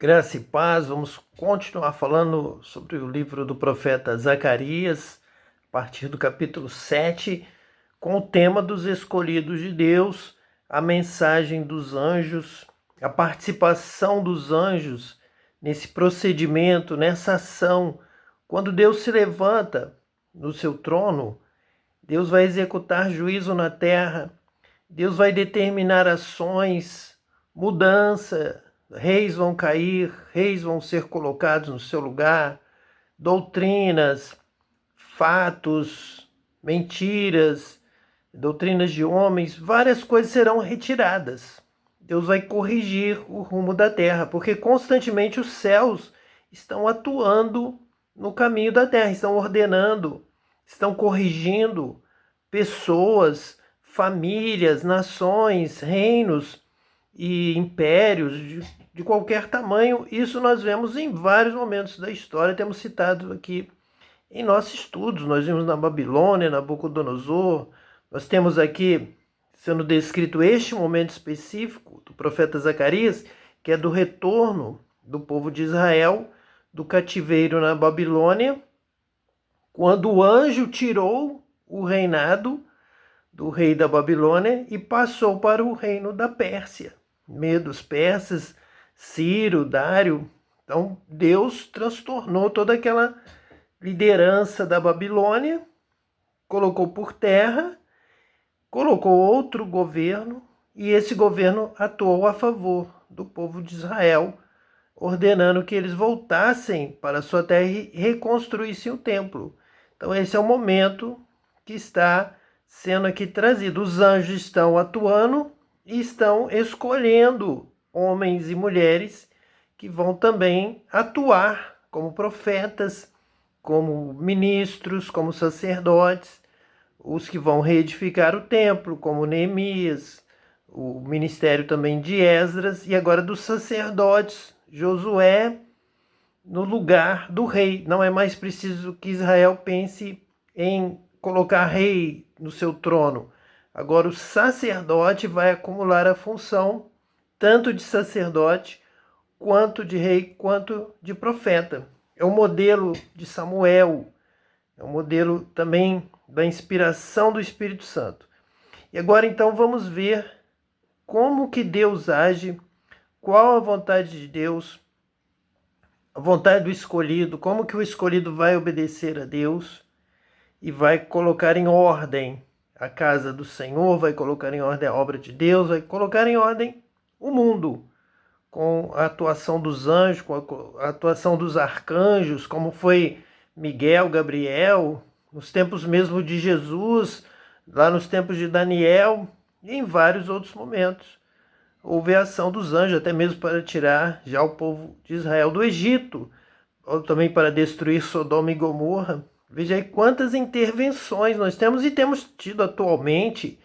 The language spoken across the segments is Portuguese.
Graça e paz, vamos continuar falando sobre o livro do profeta Zacarias, a partir do capítulo 7, com o tema dos escolhidos de Deus, a mensagem dos anjos, a participação dos anjos nesse procedimento, nessa ação. Quando Deus se levanta no seu trono, Deus vai executar juízo na terra, Deus vai determinar ações, mudança. Reis vão cair, reis vão ser colocados no seu lugar, doutrinas, fatos, mentiras, doutrinas de homens, várias coisas serão retiradas. Deus vai corrigir o rumo da terra, porque constantemente os céus estão atuando no caminho da terra, estão ordenando, estão corrigindo pessoas, famílias, nações, reinos e impérios de qualquer tamanho. Isso nós vemos em vários momentos da história, temos citado aqui em nossos estudos. Nós vimos na Babilônia, Nabucodonosor, nós temos aqui sendo descrito este momento específico do profeta Zacarias, que é do retorno do povo de Israel do cativeiro na Babilônia, quando o anjo tirou o reinado do rei da Babilônia e passou para o reino da Pérsia. Medos, persas, Ciro, Dário. Então Deus transtornou toda aquela liderança da Babilônia, colocou por terra, colocou outro governo, e esse governo atuou a favor do povo de Israel, ordenando que eles voltassem para a sua terra e reconstruíssem o templo. Então esse é o momento que está sendo aqui trazido. Os anjos estão atuando e estão escolhendo homens e mulheres que vão também atuar como profetas, como ministros, como sacerdotes, os que vão reedificar o templo, como Neemias, o ministério também de Esdras, e agora dos sacerdotes, Josué, no lugar do rei. Não é mais preciso que Israel pense em colocar rei no seu trono. Agora o sacerdote vai acumular a função tanto de sacerdote, quanto de rei, quanto de profeta. É o modelo de Samuel, é o modelo também da inspiração do Espírito Santo. E agora então vamos ver como que Deus age, qual a vontade de Deus, a vontade do escolhido, como que o escolhido vai obedecer a Deus e vai colocar em ordem a casa do Senhor, vai colocar em ordem a obra de Deus, vai colocar em ordem o mundo, com a atuação dos anjos, com a atuação dos arcanjos, como foi Miguel, Gabriel, nos tempos mesmo de Jesus, lá nos tempos de Daniel e em vários outros momentos. Houve a ação dos anjos, até mesmo para tirar já o povo de Israel do Egito, ou também para destruir Sodoma e Gomorra. Veja aí quantas intervenções nós temos e temos tido atualmente,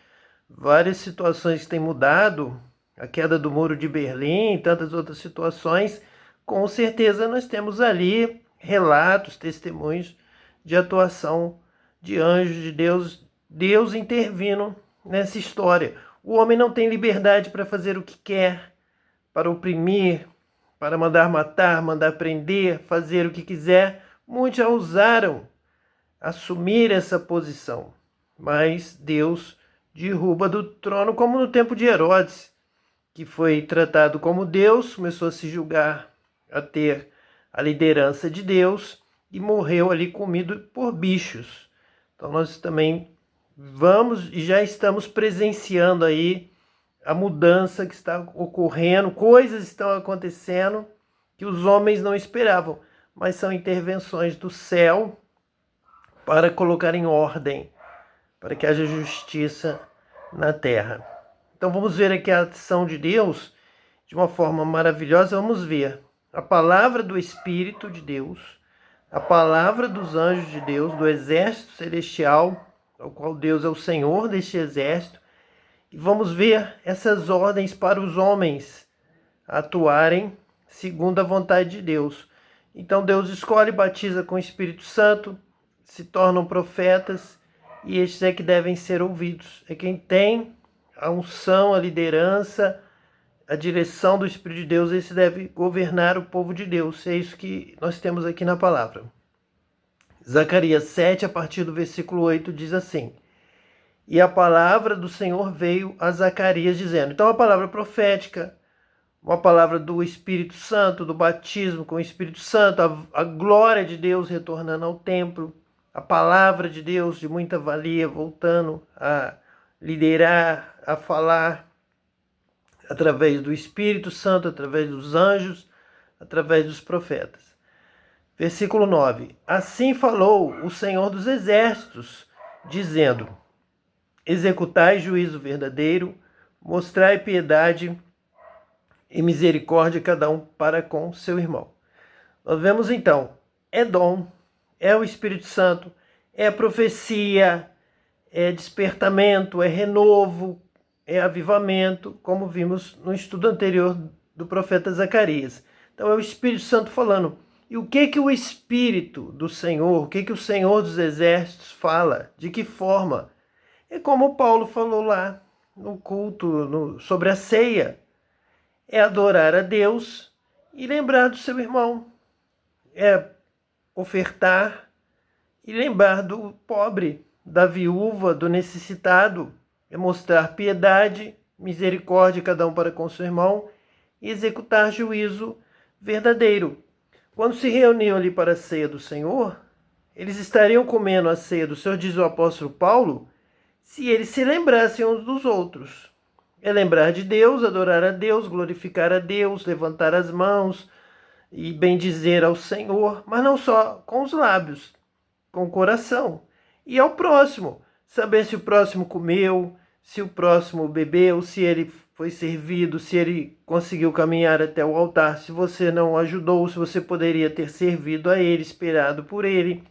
várias situações que têm mudado, a queda do Muro de Berlim e tantas outras situações. Com certeza nós temos ali relatos, testemunhos de atuação de anjos de Deus, Deus intervindo nessa história. O homem não tem liberdade para fazer o que quer, para oprimir, para mandar matar, mandar prender, fazer o que quiser. Muitos já ousaram assumir essa posição, mas Deus derruba do trono, como no tempo de Herodes, que foi tratado como Deus, começou a se julgar, a ter a liderança de Deus e morreu ali comido por bichos. Então nós também vamos e já estamos presenciando aí a mudança que está ocorrendo, coisas estão acontecendo que os homens não esperavam, mas são intervenções do céu para colocar em ordem, para que haja justiça na terra. Então vamos ver aqui a ação de Deus de uma forma maravilhosa. Vamos ver a palavra do Espírito de Deus, a palavra dos anjos de Deus, do exército celestial, ao qual Deus é o Senhor deste exército. E vamos ver essas ordens para os homens atuarem segundo a vontade de Deus. Então Deus escolhe, batiza com o Espírito Santo, se tornam profetas, e estes é que devem ser ouvidos. É quem tem a unção, a liderança, a direção do Espírito de Deus, esse deve governar o povo de Deus. É isso que nós temos aqui na palavra. Zacarias 7, a partir do versículo 8, diz assim: E a palavra do Senhor veio a Zacarias dizendo. Então a palavra profética, uma palavra do Espírito Santo, do batismo com o Espírito Santo, a glória de Deus retornando ao templo, a palavra de Deus de muita valia voltando a liderar, a falar através do Espírito Santo, através dos anjos, através dos profetas. Versículo 9. Assim falou o Senhor dos Exércitos, dizendo: Executai juízo verdadeiro, mostrai piedade e misericórdia cada um para com seu irmão. Nós vemos então, é dom, é o Espírito Santo, é profecia, é despertamento, é renovo, é avivamento, como vimos no estudo anterior do profeta Zacarias. Então é o Espírito Santo falando. E o que o Espírito do Senhor, o que o Senhor dos Exércitos fala? De que forma? É como Paulo falou lá no culto, sobre a ceia. É adorar a Deus e lembrar do seu irmão. É ofertar e lembrar do pobre, da viúva, do necessitado. É mostrar piedade, misericórdia cada um para com seu irmão e executar juízo verdadeiro. Quando se reuniam ali para a ceia do Senhor, eles estariam comendo a ceia do Senhor, diz o apóstolo Paulo, se eles se lembrassem uns dos outros. É lembrar de Deus, adorar a Deus, glorificar a Deus, levantar as mãos e bendizer ao Senhor, mas não só com os lábios, com o coração. E ao próximo, saber se o próximo comeu, se o próximo bebeu, se ele foi servido, se ele conseguiu caminhar até o altar, se você não ajudou, se você poderia ter servido a ele, esperado por ele.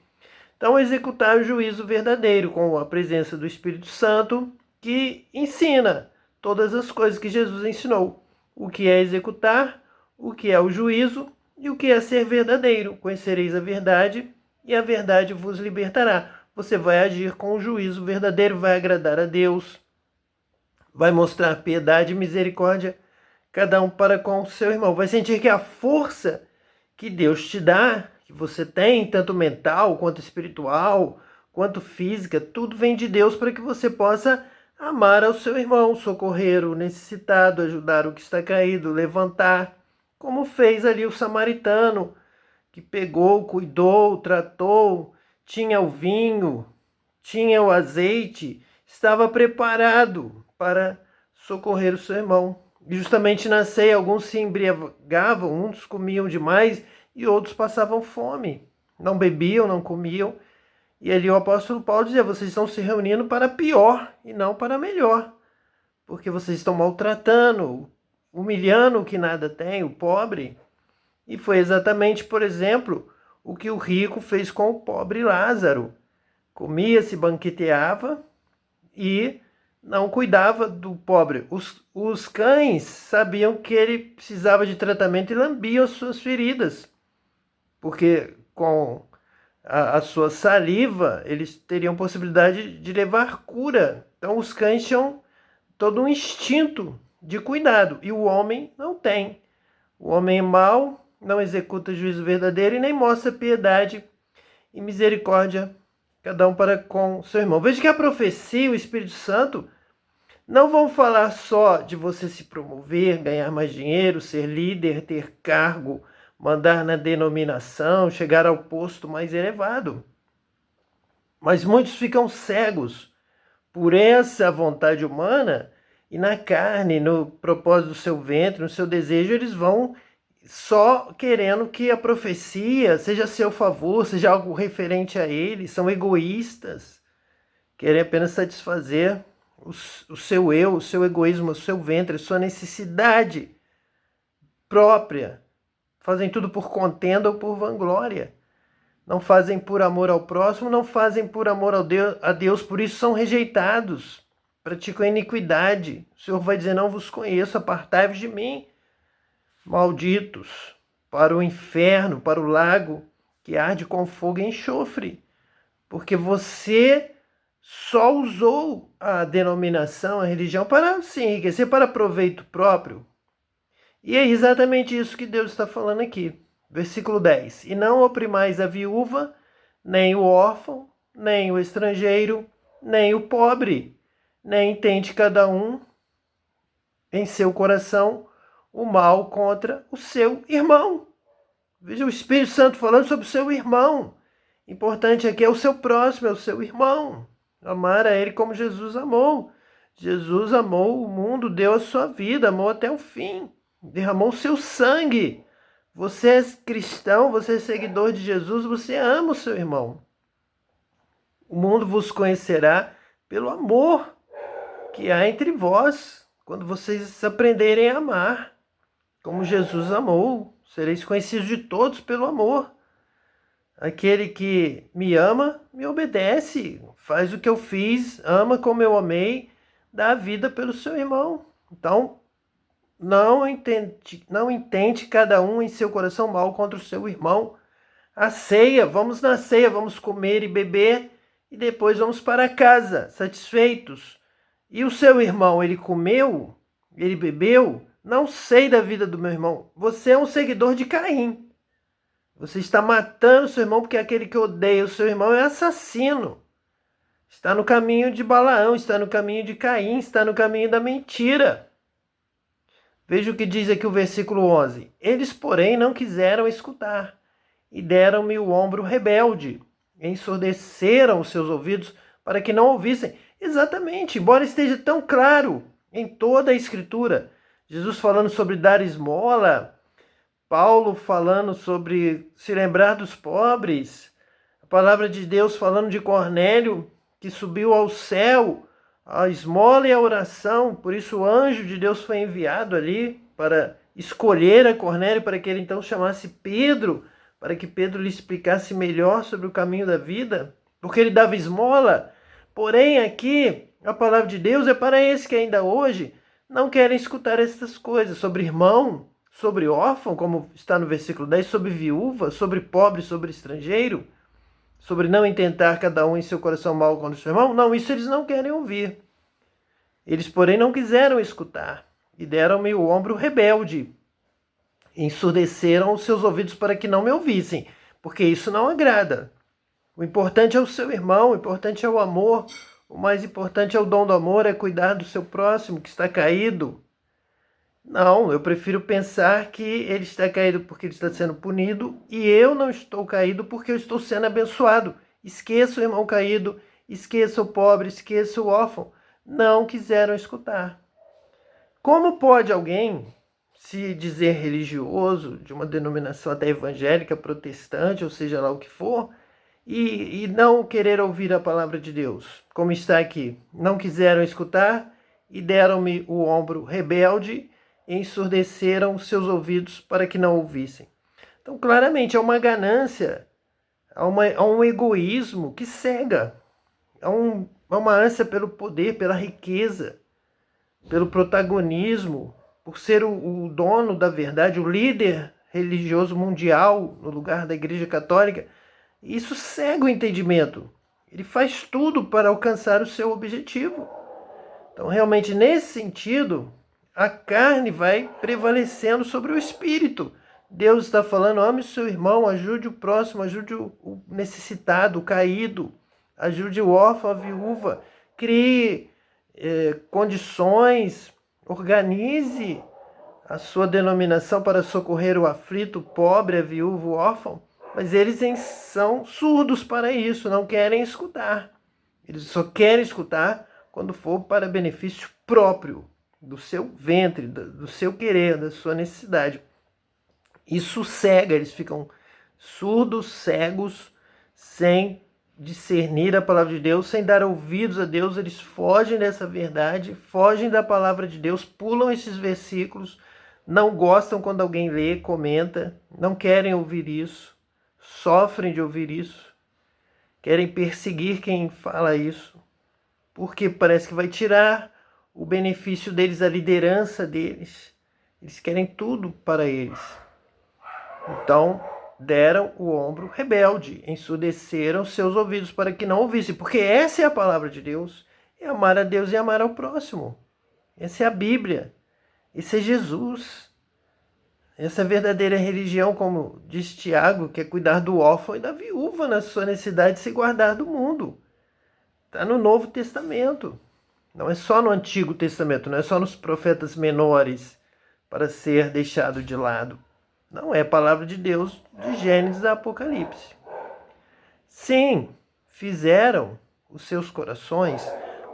Então, executar o juízo verdadeiro com a presença do Espírito Santo, que ensina todas as coisas que Jesus ensinou. O que é executar, o que é o juízo e o que é ser verdadeiro. Conhecereis a verdade e a verdade vos libertará. Você vai agir com o juízo verdadeiro, vai agradar a Deus, vai mostrar piedade e misericórdia, cada um para com o seu irmão. Vai sentir que a força que Deus te dá, que você tem, tanto mental, quanto espiritual, quanto física, tudo vem de Deus para que você possa amar ao seu irmão, socorrer o necessitado, ajudar o que está caído, levantar, como fez ali o samaritano, que pegou, cuidou, tratou, tinha o vinho, tinha o azeite, estava preparado para socorrer o seu irmão. E justamente na ceia, alguns se embriagavam, uns comiam demais e outros passavam fome. Não bebiam, não comiam. E ali o apóstolo Paulo dizia: vocês estão se reunindo para pior e não para melhor. Porque vocês estão maltratando, humilhando o que nada tem, o pobre. E foi exatamente, por exemplo, o que o rico fez com o pobre Lázaro. Comia, se banqueteava e não cuidava do pobre. Os cães sabiam que ele precisava de tratamento e lambiam as suas feridas, porque com a sua saliva eles teriam possibilidade de levar cura. Então os cães tinham todo um instinto de cuidado e o homem não tem. O homem é mau, não executa juízo verdadeiro e nem mostra piedade e misericórdia cada um para com seu irmão. Veja que a profecia e o Espírito Santo não vão falar só de você se promover, ganhar mais dinheiro, ser líder, ter cargo, mandar na denominação, chegar ao posto mais elevado. Mas muitos ficam cegos por essa vontade humana e na carne, no propósito do seu ventre, no seu desejo, eles vão só querendo que a profecia seja a seu favor, seja algo referente a eles, são egoístas, querem apenas satisfazer o seu eu, o seu egoísmo, o seu ventre, a sua necessidade própria. Fazem tudo por contenda ou por vanglória. Não fazem por amor ao próximo, não fazem por amor a Deus, por isso são rejeitados. Praticam iniquidade. O Senhor vai dizer: não vos conheço, apartai-vos de mim, malditos, para o inferno, para o lago que arde com fogo e enxofre. Porque você só usou a denominação, a religião, para se enriquecer, para proveito próprio. E é exatamente isso que Deus está falando aqui. Versículo 10. E não oprimais a viúva, nem o órfão, nem o estrangeiro, nem o pobre, nem tente cada um em seu coração o mal contra o seu irmão. Veja o Espírito Santo falando sobre o seu irmão. Importante aqui é o seu próximo, é o seu irmão. Amar a ele como Jesus amou. Jesus amou o mundo, deu a sua vida, amou até o fim. Derramou o seu sangue. Você é cristão, você é seguidor de Jesus, você ama o seu irmão. O mundo vos conhecerá pelo amor que há entre vós, quando vocês aprenderem a amar, como Jesus amou. Sereis conhecidos de todos pelo amor. Aquele que me ama, me obedece, faz o que eu fiz, ama como eu amei, dá a vida pelo seu irmão. Então, não intente cada um em seu coração mal contra o seu irmão. A ceia, vamos na ceia, vamos comer e beber e depois vamos para casa, satisfeitos. E o seu irmão, ele comeu, ele bebeu? Não sei da vida do meu irmão. Você é um seguidor de Caim. Você está matando o seu irmão porque aquele que odeia o seu irmão é assassino. Está no caminho de Balaão, está no caminho de Caim, está no caminho da mentira. Veja o que diz aqui o versículo 11. Eles, porém, não quiseram escutar e deram-me o ombro rebelde. Ensurdeceram os seus ouvidos para que não ouvissem. Exatamente, embora esteja tão claro em toda a Escritura. Jesus falando sobre dar esmola, Paulo falando sobre se lembrar dos pobres, a palavra de Deus falando de Cornélio, que subiu ao céu, a esmola e a oração. Por isso o anjo de Deus foi enviado ali para escolher a Cornélio, para que ele então chamasse Pedro, para que Pedro lhe explicasse melhor sobre o caminho da vida, porque ele dava esmola. Porém, aqui, a palavra de Deus é para esses que ainda hoje não querem escutar essas coisas, sobre irmão, sobre órfão, como está no versículo 10, sobre viúva, sobre pobre, sobre estrangeiro, sobre não intentar cada um em seu coração mal contra o seu irmão. Não, isso eles não querem ouvir. Eles, porém, não quiseram escutar e deram-me o ombro rebelde. Ensurdeceram os seus ouvidos para que não me ouvissem, porque isso não agrada. O importante é o seu irmão, o importante é o amor, o mais importante é o dom do amor, é cuidar do seu próximo que está caído. Não, eu prefiro pensar que ele está caído porque ele está sendo punido e eu não estou caído porque eu estou sendo abençoado. Esqueça o irmão caído, esqueça o pobre, esqueça o órfão. Não quiseram escutar. Como pode alguém se dizer religioso, de uma denominação até evangélica, protestante, ou seja lá o que for, e não querer ouvir a palavra de Deus? Como está aqui, não quiseram escutar e deram-me o ombro rebelde e ensurdeceram seus ouvidos para que não ouvissem. Então, claramente, é uma ganância, há um egoísmo que cega, há uma ânsia pelo poder, pela riqueza, pelo protagonismo, por ser o dono da verdade, o líder religioso mundial no lugar da Igreja Católica. Isso cega o entendimento. Ele faz tudo para alcançar o seu objetivo. Então, realmente, nesse sentido, a carne vai prevalecendo sobre o espírito. Deus está falando, ame o seu irmão, ajude o próximo, ajude o necessitado, o caído, ajude o órfão, a viúva, crie condições, organize a sua denominação para socorrer o aflito, o pobre, a viúva, o órfão. Mas eles são surdos para isso, não querem escutar. Eles só querem escutar quando for para benefício próprio, do seu ventre, do seu querer, da sua necessidade. Isso cega, eles ficam surdos, cegos, sem discernir a palavra de Deus, sem dar ouvidos a Deus. Eles fogem dessa verdade, fogem da palavra de Deus, pulam esses versículos, não gostam quando alguém lê, comenta, não querem ouvir isso, sofrem de ouvir isso, querem perseguir quem fala isso, porque parece que vai tirar o benefício deles, a liderança deles. Eles querem tudo para eles. Então, deram o ombro rebelde, ensurdeceram seus ouvidos para que não ouvissem, porque essa é a palavra de Deus, é amar a Deus e amar ao próximo. Essa é a Bíblia, esse é Jesus. Essa é a verdadeira religião, como diz Tiago, que é cuidar do órfão e da viúva na sua necessidade de se guardar do mundo. Está no Novo Testamento. Não é só no Antigo Testamento, não é só nos profetas menores para ser deixado de lado. Não é a palavra de Deus de Gênesis a Apocalipse. Sim, fizeram os seus corações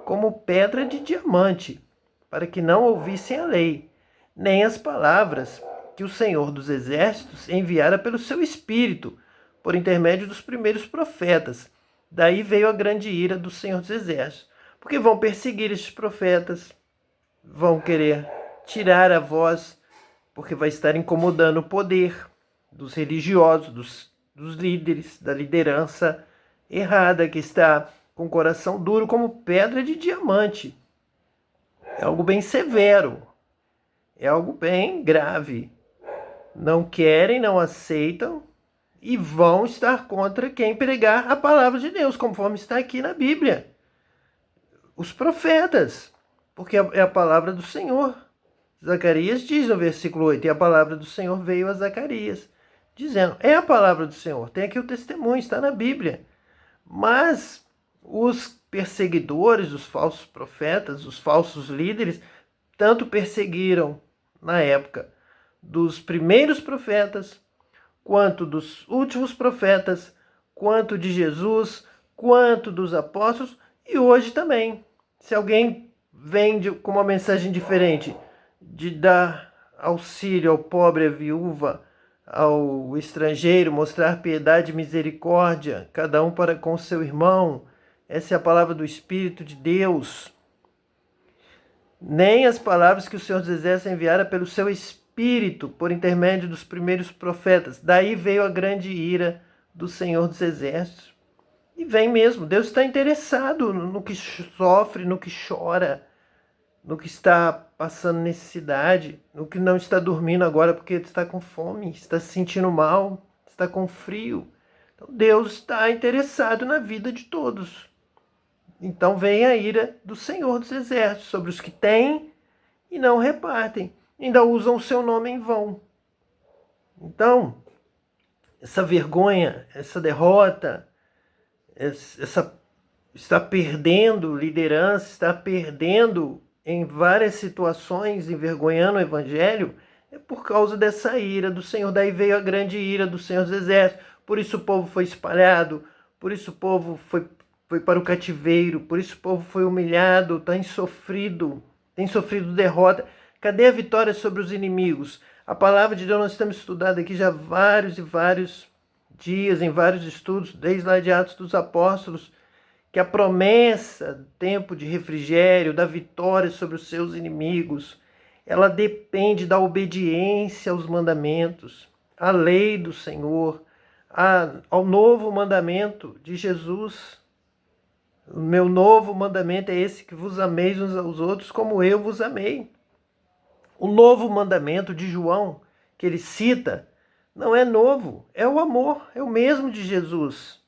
como pedra de diamante, para que não ouvissem a lei, nem as palavras que o Senhor dos Exércitos enviara pelo seu Espírito, por intermédio dos primeiros profetas. Daí veio a grande ira do Senhor dos Exércitos, porque vão perseguir estes profetas, vão querer tirar a voz, porque vai estar incomodando o poder dos religiosos, dos líderes, da liderança errada, que está com o coração duro como pedra de diamante. É algo bem severo, é algo bem grave. Não querem, não aceitam e vão estar contra quem pregar a palavra de Deus, conforme está aqui na Bíblia. Os profetas, porque é a palavra do Senhor. Zacarias diz no versículo 8, e a palavra do Senhor veio a Zacarias, dizendo, é a palavra do Senhor, tem aqui o testemunho, está na Bíblia. Mas os perseguidores, os falsos profetas, os falsos líderes, tanto perseguiram na época dos primeiros profetas, quanto dos últimos profetas, quanto de Jesus, quanto dos apóstolos, e hoje também. Se alguém vem com uma mensagem diferente, de dar auxílio ao pobre, à viúva, ao estrangeiro, mostrar piedade e misericórdia, cada um para com seu irmão, essa é a palavra do Espírito de Deus. Nem as palavras que o Senhor dos Exércitos enviara pelo seu Espírito, por intermédio dos primeiros profetas. Daí veio a grande ira do Senhor dos Exércitos. E vem mesmo, Deus está interessado no que sofre, no que chora, no que está passando necessidade, no que não está dormindo agora porque está com fome, está se sentindo mal, está com frio. Então Deus está interessado na vida de todos. Então vem a ira do Senhor dos Exércitos sobre os que têm e não repartem, ainda usam o seu nome em vão. Então, essa vergonha, essa derrota, está perdendo liderança, está perdendo em várias situações, envergonhando o Evangelho, é por causa dessa ira do Senhor. Daí veio a grande ira do Senhor dos Exércitos. Por isso o povo foi espalhado, por isso o povo foi para o cativeiro, por isso o povo foi humilhado, tem sofrido derrota. Cadê a vitória sobre os inimigos? A palavra de Deus nós estamos estudando aqui já vários e vários dias, em vários estudos, desde lá de Atos dos Apóstolos, que a promessa do tempo de refrigério, da vitória sobre os seus inimigos, ela depende da obediência aos mandamentos, à lei do Senhor, ao novo mandamento de Jesus. O meu novo mandamento é esse, que vos ameis uns aos outros como eu vos amei. O novo mandamento de João, que ele cita, não é novo, é o amor, é o mesmo de Jesus.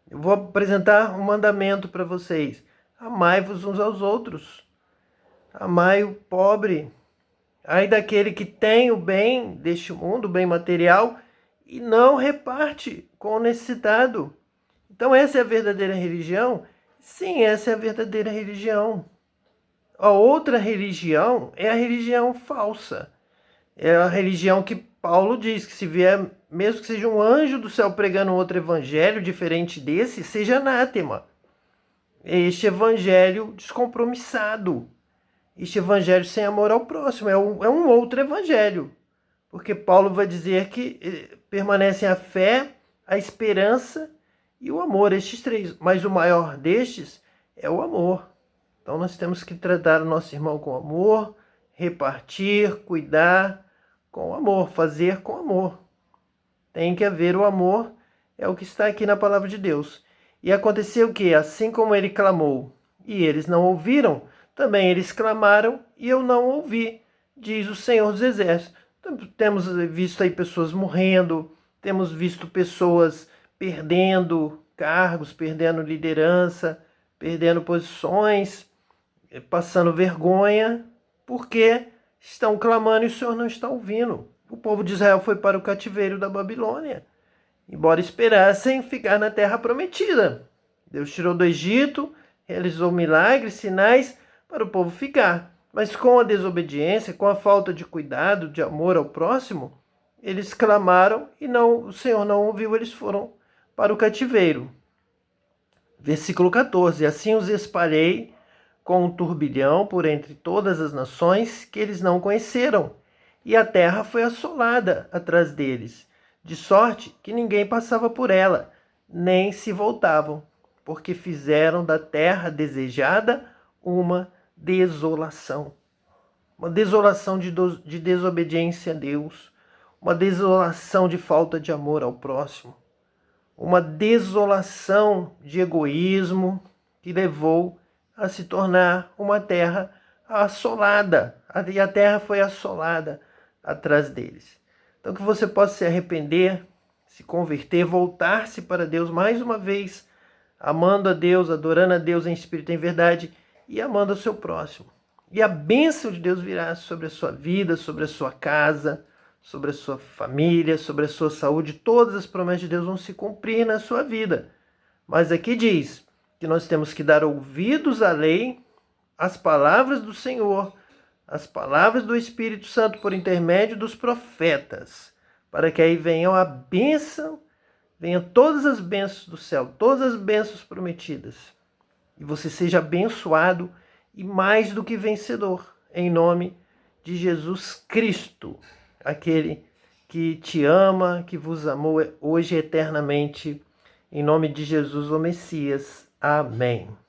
Eu vou apresentar um mandamento para vocês. Amai-vos uns aos outros. Amai o pobre. Ai daquele que tem o bem deste mundo, o bem material, e não reparte com o necessitado. Então essa é a verdadeira religião? Sim, essa é a verdadeira religião. A outra religião é a religião falsa. É a religião que Paulo diz que se vier, mesmo que seja um anjo do céu pregando outro evangelho diferente desse, seja anátema. Este evangelho descompromissado. Este evangelho sem amor ao próximo. É um outro evangelho. Porque Paulo vai dizer que permanecem a fé, a esperança e o amor, estes três. Mas o maior destes é o amor. Então nós temos que tratar o nosso irmão com amor, repartir, cuidar com amor, fazer com amor. Tem que haver o amor, é o que está aqui na palavra de Deus. E aconteceu que, assim como ele clamou e eles não ouviram, também eles clamaram e eu não ouvi, diz o Senhor dos Exércitos. Temos visto aí pessoas morrendo, temos visto pessoas perdendo cargos, perdendo liderança, perdendo posições, passando vergonha, porque estão clamando e o Senhor não está ouvindo. o povo de Israel foi para o cativeiro da Babilônia, embora esperassem ficar na terra prometida. Deus tirou do Egito, realizou milagres, sinais para o povo ficar. Mas com a desobediência, com a falta de cuidado, de amor ao próximo, eles clamaram e o Senhor não ouviu, eles foram para o cativeiro. Versículo 14: Assim os espalhei com um turbilhão por entre todas as nações que eles não conheceram, e a terra foi assolada atrás deles, de sorte que ninguém passava por ela, nem se voltavam, porque fizeram da terra desejada uma desolação. Uma desolação de desobediência a Deus, uma desolação de falta de amor ao próximo, uma desolação de egoísmo que levou a se tornar uma terra assolada. E a terra foi assolada atrás deles. Então que você possa se arrepender, se converter, voltar-se para Deus mais uma vez, amando a Deus, adorando a Deus em espírito e em verdade e amando o seu próximo. E a bênção de Deus virá sobre a sua vida, sobre a sua casa, sobre a sua família, sobre a sua saúde. Todas as promessas de Deus vão se cumprir na sua vida. Mas aqui diz que nós temos que dar ouvidos à lei, às palavras do Senhor, às palavras do Espírito Santo por intermédio dos profetas, para que aí venham a bênção, venham todas as bênçãos do céu, todas as bênçãos prometidas. E você seja abençoado e mais do que vencedor, em nome de Jesus Cristo, aquele que te ama, que vos amou hoje eternamente, em nome de Jesus, o Messias. Amém.